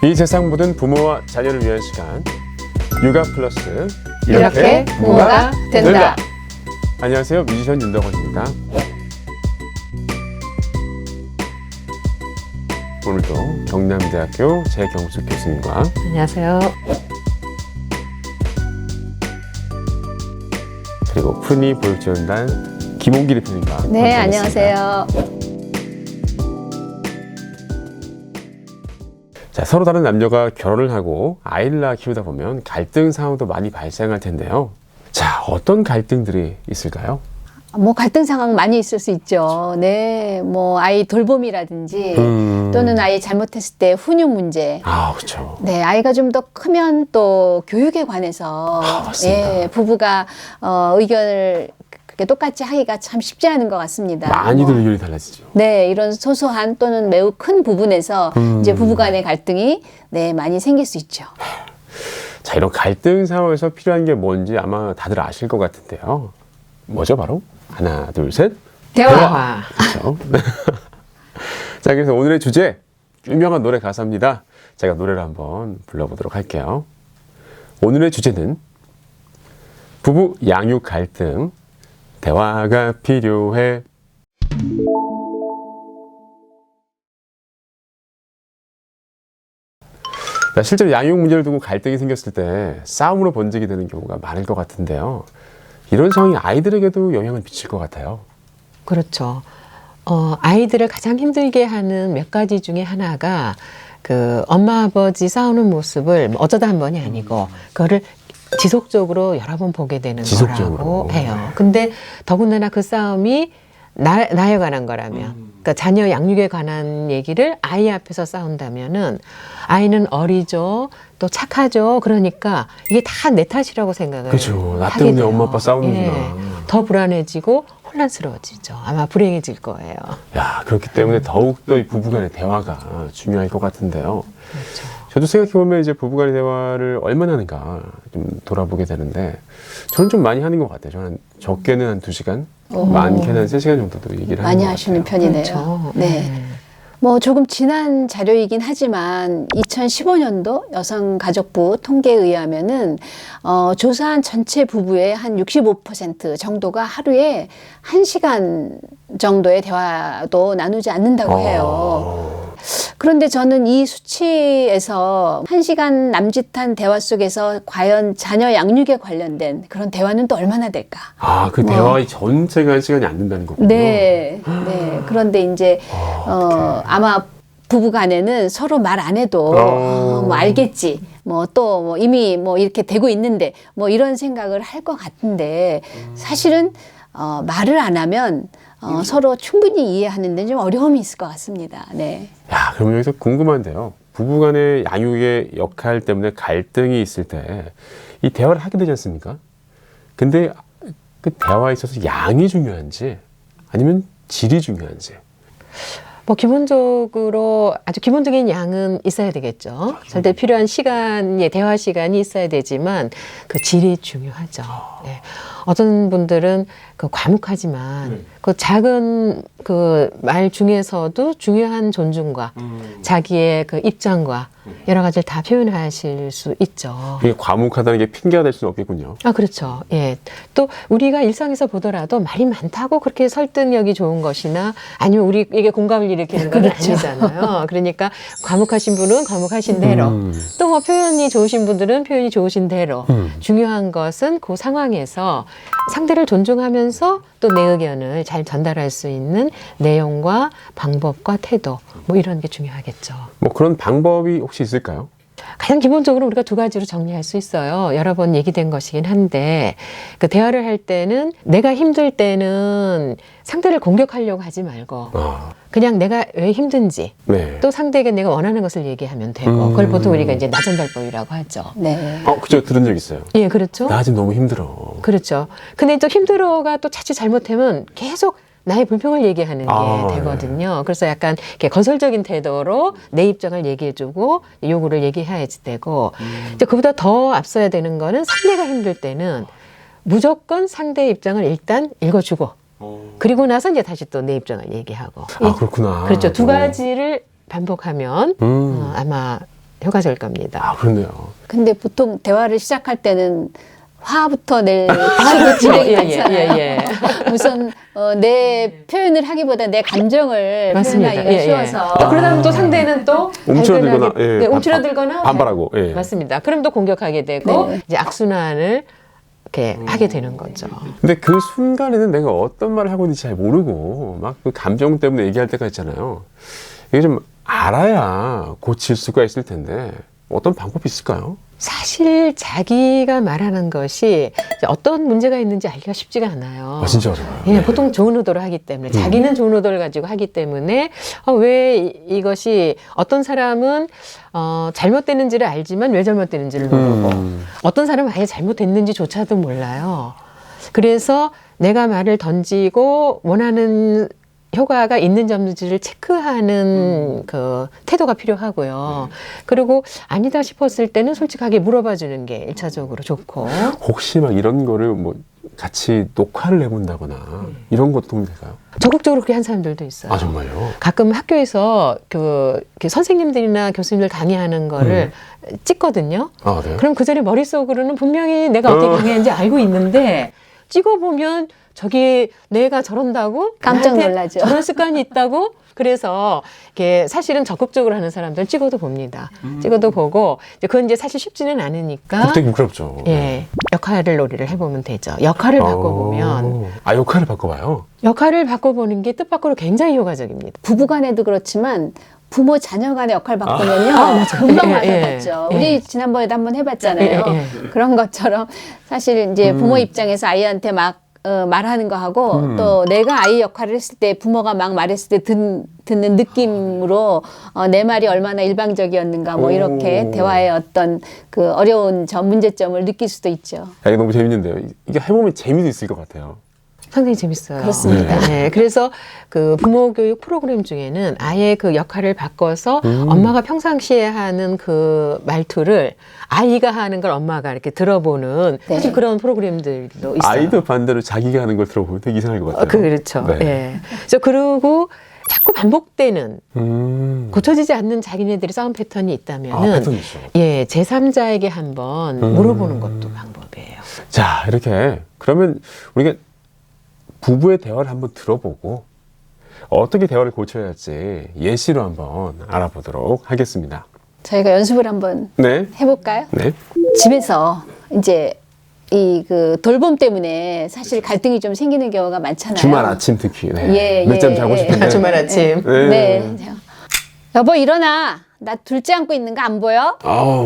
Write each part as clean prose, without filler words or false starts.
이 세상 모든 부모와 자녀를 위한 시간 육아 플러스 이렇게 부모가 된다. 안녕하세요, 뮤지션 윤덕원입니다. 오늘도 경남대학교 재경숙 교수님과 안녕하세요. 그리고 푸니 보육지원단 김홍기 대표님과 네, 함께하겠습니다. 안녕하세요. 자, 서로 다른 남녀가 결혼을 하고 아이를 낳아 키우다 보면 갈등 상황도 많이 발생할 텐데요. 자, 어떤 갈등들이 있을까요? 뭐 갈등 상황 많이 있을 수 있죠. 네, 뭐 아이 돌봄이라든지 또는 아이 잘못했을 때 훈육 문제. 아, 그렇죠. 네, 아이가 좀 더 크면 또 교육에 관해서 맞습니다. 예, 부부가 의견을 그렇게 똑같이 하기가 참 쉽지 않은 것 같습니다. 많이들 뭐, 의견이 달라지죠. 네, 이런 소소한 또는 매우 큰 부분에서 이제 부부 간의 갈등이 네, 많이 생길 수 있죠. 자, 이런 갈등 상황에서 필요한 게 뭔지 아마 다들 아실 것 같은데요. 뭐죠, 바로? 하나, 둘, 셋. 대화. 그렇죠. 자, 그래서 오늘의 주제, 유명한 노래 가사입니다. 제가 노래를 한번 불러보도록 할게요. 오늘의 주제는 부부 양육 갈등, 대화가 필요해. 자, 실제로 양육 문제를 두고 갈등이 생겼을 때 싸움으로 번지게 되는 경우가 많을 것 같은데요. 이런 상황이 아이들에게도 영향을 미칠 것 같아요. 그렇죠. 아이들을 가장 힘들게 하는 몇 가지 중에 하나가 그 엄마 아버지 싸우는 모습을 어쩌다 한 번이 아니고 그거를 지속적으로 여러 번 보게 되는 지속적으로. 거라고 해요. 근데 더군다나 그 싸움이 나에 관한 거라면, 그러니까 자녀 양육에 관한 얘기를 아이 앞에서 싸운다면은 아이는 어리죠, 또 착하죠. 그러니까 이게 다 내 탓이라고 생각을 그렇죠. 나 하게 때문에 돼요. 엄마 아빠 싸우는구나. 예, 더 불안해지고 혼란스러워지죠. 아마 불행해질 거예요. 야, 그렇기 때문에 더욱더 이 부부간의 대화가 중요할 것 같은데요. 그렇죠. 저도 생각해보면 이제 부부간의 대화를 얼마나 하는가 좀 돌아보게 되는데 저는 좀 많이 하는 것 같아요. 저는 적게는 한 2시간, 많게는 한 3시간 정도도 얘기를 하는 많이 것 하시는 같아요. 편이네요. 그렇죠. 네. 뭐 조금 지난 자료이긴 하지만 2015년도 여성가족부 통계에 의하면은 조사한 전체 부부의 한 65% 정도가 하루에 1시간 정도의 대화도 나누지 않는다고 해요. 그런데 저는 이 수치에서 1시간 남짓한 대화 속에서 과연 자녀 양육에 관련된 그런 대화는 또 얼마나 될까? 아, 그 대화의 전체가 1시간이 안 된다는 거군요. 네, 네. 그런데 이제 아마 부부 간에는 서로 말 안 해도 뭐 알겠지. 뭐 또 뭐 이미 뭐 이렇게 되고 있는데 뭐 이런 생각을 할 것 같은데 사실은 말을 안 하면 서로 충분히 이해하는 데 좀 어려움이 있을 것 같습니다. 네. 야, 그럼 여기서 궁금한데요. 부부간의 양육의 역할 때문에 갈등이 있을 때 이 대화를 하게 되지 않습니까? 근데 그 대화에 있어서 양이 중요한지 아니면 질이 중요한지. 뭐 기본적으로 아주 기본적인 양은 있어야 되겠죠. 절대 필요한 시간에 대화 시간이 있어야 되지만 그 질이 중요하죠. 네. 어떤 분들은 그 과묵하지만 그 작은 그 말 중에서도 중요한 존중과 자기의 그 입장과 여러 가지를 다 표현하실 수 있죠. 이게 과묵하다는 게 핑계가 될 수는 없겠군요. 아, 그렇죠. 예. 또 우리가 일상에서 보더라도 말이 많다고 그렇게 설득력이 좋은 것이나 아니면 우리에게 공감을 일으키는 건 아니잖아요. 그러니까 과묵하신 분은 과묵하신 대로 또 뭐 표현이 좋으신 분들은 표현이 좋으신 대로 중요한 것은 그 상황에서 상대를 존중하면서 또 내 의견을 잘 전달할 수 있는 내용과 방법과 태도 뭐 이런 게 중요하겠죠. 뭐 그런 방법이 혹시 있을까요? 가장 기본적으로 우리가 2가지로 정리할 수 있어요. 여러 번 얘기된 것이긴 한데 그 대화를 할 때는 내가 힘들 때는 상대를 공격하려고 하지 말고 그냥 내가 왜 힘든지 네. 또 상대에게 내가 원하는 것을 얘기하면 되고 그걸 보통 우리가 이제 나전달법이라고 하죠. 네. 그죠. 들은 적 있어요. 예, 그렇죠. 나 지금 너무 힘들어. 그렇죠. 근데 또 힘들어가 또 자칫 잘못하면 계속 나의 불평을 얘기하는 게 되거든요. 그래서 약간 이렇게 건설적인 태도로 내 입장을 얘기해주고 요구를 얘기해야지 되고 이제 그보다 더 앞서야 되는 거는 상대가 힘들 때는 무조건 상대의 입장을 일단 읽어주고 그리고 나서 이제 다시 또 내 입장을 얘기하고. 아, 그렇구나. 그렇죠. 2가지를 반복하면 아마 효과적일 겁니다. 아, 그렇네요. 근데 보통 대화를 시작할 때는 화부터 낼 식으로 진행이 되잖아요. 우선 내 표현을 하기보다 내 감정을 맞습니다. 표현하기가 쉬워서. 그러다 또 상대는 또 움츠러들거나, 발끈하게, 예, 움츠러들거나 반발하고. 예. 맞습니다. 그럼 또 공격하게 되고 네. 이제 악순환을 이렇게 하게 되는 거죠. 근데 그 순간에는 내가 어떤 말을 하고 있는지 잘 모르고 막 그 감정 때문에 얘기할 때가 있잖아요. 이게 좀 알아야 고칠 수가 있을 텐데 어떤 방법이 있을까요? 사실 자기가 말하는 것이 이제 어떤 문제가 있는지 알기가 쉽지가 않아요. 아, 진짜 어려워요. 예, 네. 보통 좋은 의도를 하기 때문에 자기는 좋은 의도를 가지고 하기 때문에 왜 이것이 어떤 사람은 잘못되는지를 알지만 왜 잘못되는지를 모르고 어떤 사람은 아예 잘못됐는지조차도 몰라요. 그래서 내가 말을 던지고 원하는 효과가 있는지 없는지를 체크하는 그 태도가 필요하고요. 그리고 아니다 싶었을 때는 솔직하게 물어봐 주는 게 일차적으로 좋고. 혹시 막 이런 거를 뭐 같이 녹화를 해본다거나 이런 것도 도움이 될까요? 적극적으로 그렇게 한 사람들도 있어요. 아, 정말요? 가끔 학교에서 그 선생님들이나 교수님들 강의하는 거를 찍거든요. 아, 네. 그럼 그 전에 머릿속으로는 분명히 내가 어떻게 강의하는지 알고 있는데 찍어보면 저기 내가 저런다고? 깜짝 나한테 놀라죠. 저런 습관이 있다고? 그래서 이게 사실은 적극적으로 하는 사람들 찍어도 봅니다. 찍어도 보고 그건 이제 사실 쉽지는 않으니까 되게 부끄럽죠. 예, 역할을 놀이를 해보면 되죠. 역할을 바꿔보면 역할을 바꿔봐요. 역할을 바꿔보는 게 뜻밖으로 굉장히 효과적입니다. 부부간에도 그렇지만 부모 자녀 간의 역할 바꾸면요 맞아요. 금방 예, 와닿았죠. 예. 우리 지난번에도 한번 해봤잖아요. 예. 그런 것처럼 사실 이제 부모 입장에서 아이한테 막 말하는 거 하고 또 내가 아이 역할을 했을 때 부모가 막 말했을 때 듣는 느낌으로 내 말이 얼마나 일방적이었는가 뭐 이렇게 대화의 어떤 그 어려운 문제점을 느낄 수도 있죠. 아, 이게 너무 재밌는데요. 이게 해보면 재미도 있을 것 같아요. 상당히 재밌어요. 그렇습니다. 네, 그래서 그 부모 교육 프로그램 중에는 아예 그 역할을 바꿔서 엄마가 평상시에 하는 그 말투를 아이가 하는 걸 엄마가 이렇게 들어보는 네. 사실 그런 프로그램들도 있어요. 아이도 반대로 자기가 하는 걸 들어보면 되게 이상할 것 같아요. 그렇죠. 네. 예. 그래서 그리고 자꾸 반복되는 고쳐지지 않는 자기네들의 싸움 패턴이 있다면은 패턴이죠. 예, 제3자에게 한번 물어보는 것도 방법이에요. 자, 이렇게 그러면 우리가 부부의 대화를 한번 들어보고 어떻게 대화를 고쳐야 할지 예시로 한번 알아보도록 하겠습니다. 저희가 연습을 한번 네. 해볼까요? 네. 집에서 이제 이 그 돌봄 때문에 사실 갈등이 좀 생기는 경우가 많잖아요. 주말 아침 특히. 네. 예, 늦잠 예, 자고 예. 싶은데. 주말 아침. 네. 여보 일어나. 나 둘째 안고 있는 거 안 보여?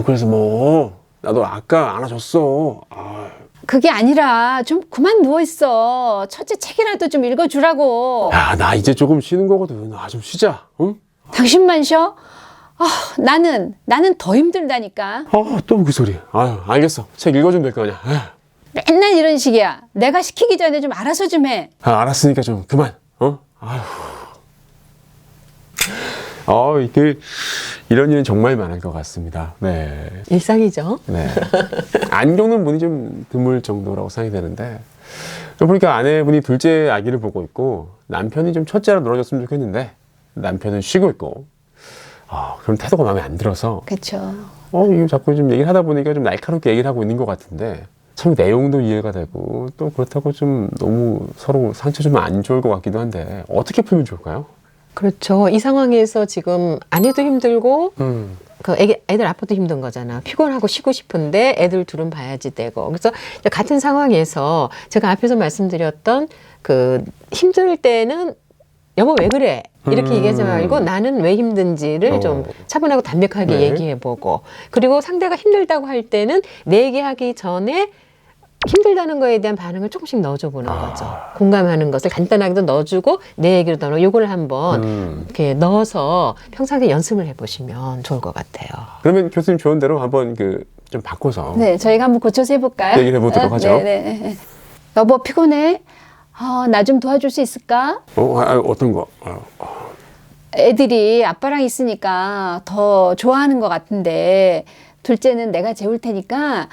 그래서 뭐 나도 아까 안아줬어. 그게 아니라 좀 그만 누워 있어. 첫째 책이라도 좀 읽어주라고. 야, 나 이제 조금 쉬는 거거든. 좀 쉬자. 응? 당신만 쉬어? 나는 더 힘들다니까. 또 그 소리. 알겠어. 책 읽어주면 될 거 아니야. 맨날 이런 식이야. 내가 시키기 전에 좀 알아서 좀 해. 알았으니까 좀 그만. 이런 일은 정말 많을 것 같습니다. 네. 일상이죠. 네. 안 겪는 분이 좀 드물 정도라고 생각이 되는데, 보니까 아내분이 둘째 아기를 보고 있고, 남편이 좀 첫째로 놀아줬으면 좋겠는데, 남편은 쉬고 있고, 그럼 태도가 마음에 안 들어서, 그렇죠. 이거 자꾸 좀 얘기를 하다 보니까 좀 날카롭게 얘기를 하고 있는 것 같은데, 참 내용도 이해가 되고, 또 그렇다고 좀 너무 서로 상처 주면 안 좋을 것 같기도 한데, 어떻게 풀면 좋을까요? 그렇죠. 이 상황에서 지금 아내도 힘들고 그 애들 아빠도 힘든 거잖아. 피곤하고 쉬고 싶은데 애들 둘은 봐야지 되고. 그래서 같은 상황에서 제가 앞에서 말씀드렸던 그 힘들 때는 여보 왜 그래? 이렇게 얘기하지 말고 나는 왜 힘든지를 좀 차분하고 담백하게 네. 얘기해보고, 그리고 상대가 힘들다고 할 때는 내 얘기하기 전에 힘들다는 거에 대한 반응을 조금씩 넣어줘 보는 거죠. 공감하는 것을 간단하게도 넣어주고 내 얘기로 넣어 요걸 한번 이렇게 넣어서 평상시에 연습을 해보시면 좋을 것 같아요. 그러면 교수님 좋은 대로 한번 좀 바꿔서 네, 저희가 한번 고쳐서 해볼까요? 얘기를 해보도록 하죠. 네. 여보 피곤해? 나 좀 도와줄 수 있을까? 어떤 거? 애들이 아빠랑 있으니까 더 좋아하는 것 같은데 둘째는 내가 재울 테니까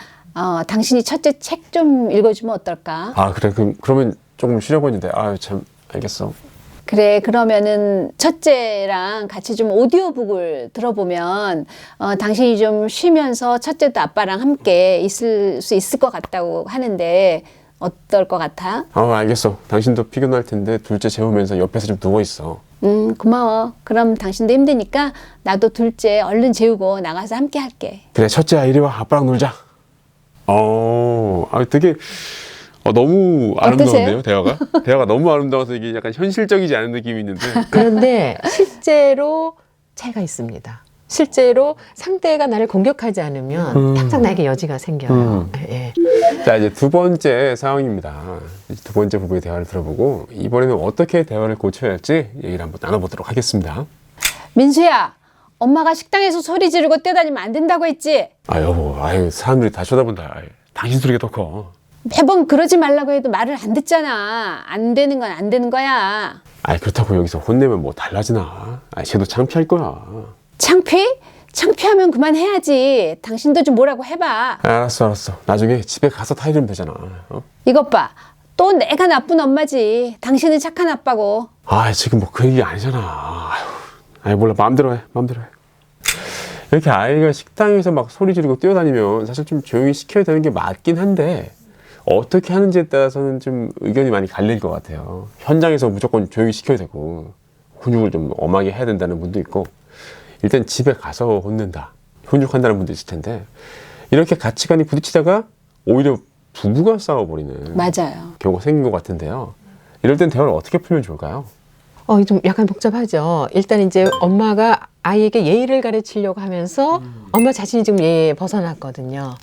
당신이 첫째 책 좀 읽어주면 어떨까? 그래. 그러면 조금 쉬려고 했는데, 참, 알겠어. 그래, 그러면은 첫째랑 같이 좀 오디오북을 들어보면 당신이 좀 쉬면서 첫째도 아빠랑 함께 있을 수 있을 것 같다고 하는데 어떨 것 같아? 알겠어. 당신도 피곤할 텐데 둘째 재우면서 옆에서 좀 누워있어. 고마워. 그럼 당신도 힘드니까 나도 둘째 얼른 재우고 나가서 함께 할게. 그래, 첫째야 이리 와. 아빠랑 놀자. 되게 너무 아름다운데요, 대화가? 대화가 너무 아름다워서 이게 약간 현실적이지 않은 느낌이 있는데. 그런데 실제로 차이가 있습니다. 실제로 상대가 나를 공격하지 않으면 항상 나에게 여지가 생겨요. 예. 자, 이제 두 번째 상황입니다. 두 번째 부부의 대화를 들어보고 이번에는 어떻게 대화를 고쳐야 할지 얘기를 한번 나눠보도록 하겠습니다. 민수야, 엄마가 식당에서 소리 지르고 뛰어다니면 안 된다고 했지? 여보, 사람들이 다 쳐다본다. 당신 소리가 더 커. 매번 그러지 말라고 해도 말을 안 듣잖아. 안 되는 건 안 되는 거야. 그렇다고 여기서 혼내면 뭐 달라지나? 쟤도 창피할 거야. 창피? 창피하면 그만해야지. 당신도 좀 뭐라고 해봐. 알았어. 나중에 집에 가서 타이르면 되잖아. 이것 봐. 또 내가 나쁜 엄마지. 당신은 착한 아빠고. 지금 뭐 그 얘기 아니잖아. 몰라. 마음대로 해. 이렇게 아이가 식당에서 막 소리 지르고 뛰어다니면 사실 좀 조용히 시켜야 되는 게 맞긴 한데 어떻게 하는지에 따라서는 좀 의견이 많이 갈릴 것 같아요. 현장에서 무조건 조용히 시켜야 되고 훈육을 좀 엄하게 해야 된다는 분도 있고 일단 집에 가서 혼낸다, 훈육한다는 분도 있을 텐데 이렇게 가치관이 부딪히다가 오히려 부부가 싸워버리는 맞아요. 경우가 생긴 것 같은데요. 이럴 땐 대화를 어떻게 풀면 좋을까요? 좀 약간 복잡하죠. 일단 이제 엄마가 아이에게 예의를 가르치려고 하면서 엄마 자신이 지금 예의에 벗어났거든요.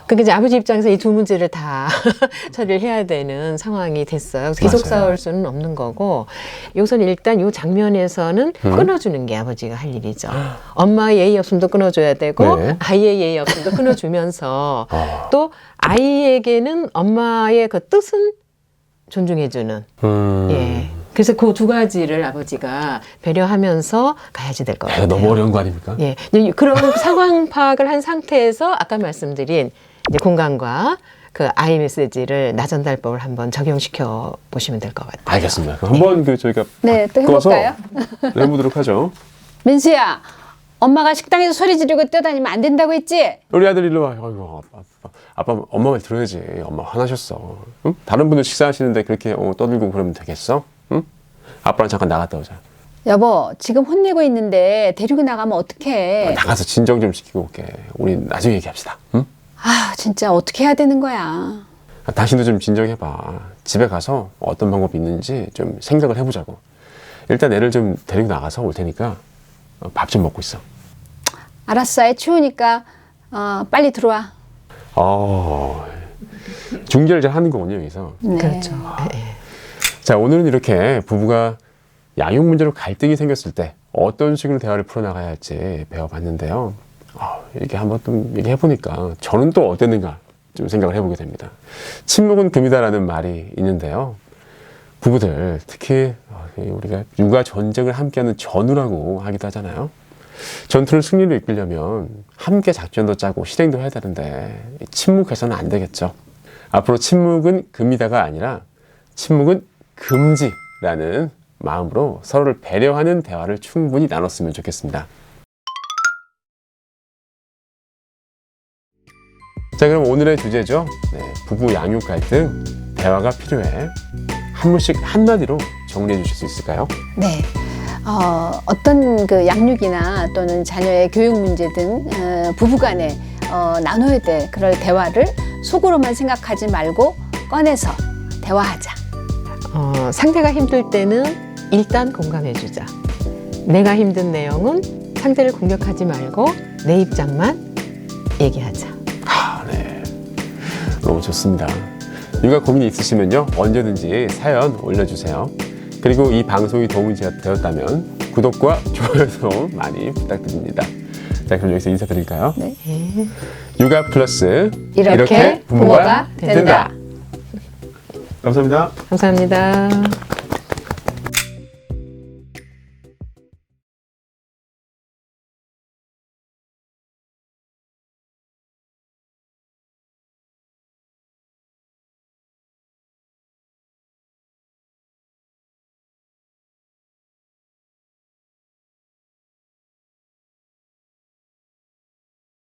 그러니까 이제 아버지 입장에서 이 두 문제를 다 처리를 해야 되는 상황이 됐어요. 계속 맞아요. 싸울 수는 없는 거고, 여기서는 일단 이 장면에서는 끊어주는 게 아버지가 할 일이죠. 엄마의 예의 없음도 끊어줘야 되고, 네. 아이의 예의 없음도 끊어주면서 또 아이에게는 엄마의 그 뜻은 존중해주는. 예. 그래서 그 두 가지를 아버지가 배려하면서 가야지 될 것 같아요. 너무 어려운 거 아닙니까? 예. 그런 상황 파악을 한 상태에서 아까 말씀드린 이제 공간과 그 아이 메시지를 나전달법을 한번 적용시켜 보시면 될 것 같아요. 알겠습니다. 그럼 한번 저희가 네, 또 바꿔서 해볼까요? 해보도록 하죠. 민수야, 엄마가 식당에서 소리 지르고 뛰어다니면 안 된다고 했지? 우리 아들 일로 와. 아빠 엄마 말 들어야지. 엄마 화나셨어. 응? 다른 분들 식사하시는데 그렇게 떠들고 그러면 되겠어? 응? 아빠랑 잠깐 나갔다 오자. 여보, 지금 혼내고 있는데 데리고 나가면 어떡해? 나가서 진정 좀 시키고 올게. 우리 나중에 얘기합시다. 응? 진짜 어떻게 해야 되는 거야? 당신도 좀 진정해봐. 집에 가서 어떤 방법이 있는지 좀 생각을 해보자고. 일단 애를 좀 데리고 나가서 올 테니까 밥 좀 먹고 있어. 알았어, 애 추우니까 빨리 들어와. 중재를 잘 하는 거군요, 여기서. 네. 그렇죠. 예. 자, 오늘은 이렇게 부부가 양육 문제로 갈등이 생겼을 때 어떤 식으로 대화를 풀어나가야 할지 배워봤는데요. 이렇게 한번 좀 얘기해보니까 저는 또 어땠는가 좀 생각을 해보게 됩니다. 침묵은 금이다라는 말이 있는데요. 부부들, 특히 우리가 육아 전쟁을 함께하는 전우라고 하기도 하잖아요. 전투를 승리로 이끌려면 함께 작전도 짜고 실행도 해야 되는데 침묵해서는 안 되겠죠. 앞으로 침묵은 금이다가 아니라 침묵은 금지라는 마음으로 서로를 배려하는 대화를 충분히 나눴으면 좋겠습니다. 자, 그럼 오늘의 주제죠. 부부 양육 갈등, 대화가 필요해. 한 분씩 한마디로 정리해 주실 수 있을까요? 네. 어떤 그 양육이나 또는 자녀의 교육 문제 등 부부간에 나눠야 될 그럴 대화를 속으로만 생각하지 말고 꺼내서 대화하자. 상대가 힘들 때는 일단 공감해주자. 내가 힘든 내용은 상대를 공격하지 말고 내 입장만 얘기하자. 네. 너무 좋습니다. 육아 고민이 있으시면요, 언제든지 사연 올려주세요. 그리고 이 방송이 도움이 되었다면 구독과 좋아요도 많이 부탁드립니다. 자, 그럼 여기서 인사드릴까요? 네. 육아 플러스 이렇게 부모가 된다. 감사합니다. 감사합니다.